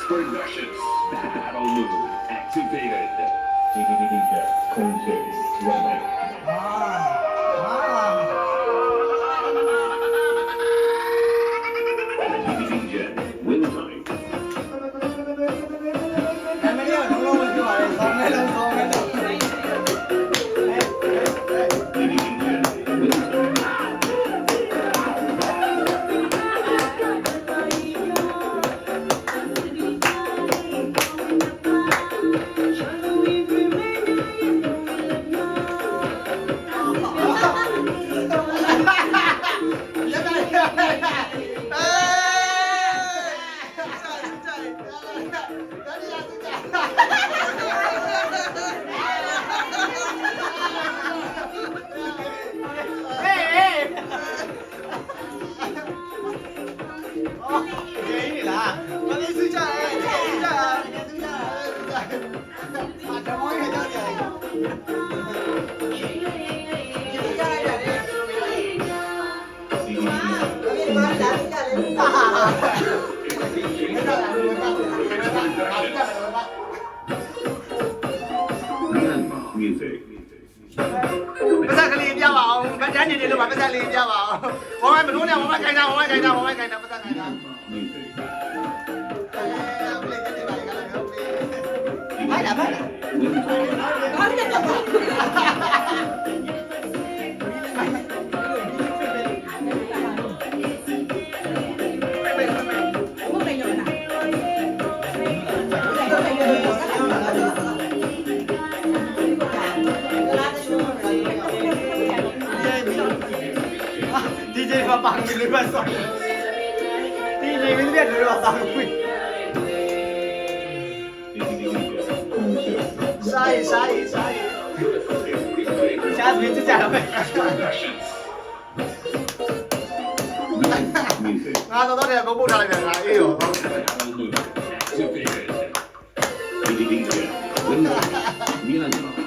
Productions Battle Move activated. DJ Conte running. DJ win time. နာမည်ကလုံးလုံးမပြောပါနဲ့ဆောင်းမဲလုံးဆောင်းမဲလုံး DJ win time. ပတ်စံကလေးပြပါအောင်ဗတ်တန်းနေတယ်လို့ပါပတ်စံလေးပြပါအောင်ဘောမမလို့နဲ့ဘောမခိုင်တာပတ်စံခိုင်တာ Music. ဘာလာဘာလာ Win time. ဒီဂျေကပါနေလို့ပါဆောင်းဒီဂျေမင်းတို့လည်းတော့ဆောင်းခွင့် DJ Conte. ဆိုင်ရှားမင်းကြတာပဲ Productions. Music. ငါတော့တယ်ဘုတ်ပုတ်ထားလိုက်ပြန်ငါအေးရော Battle Move activated. DJ win time. Myanmar.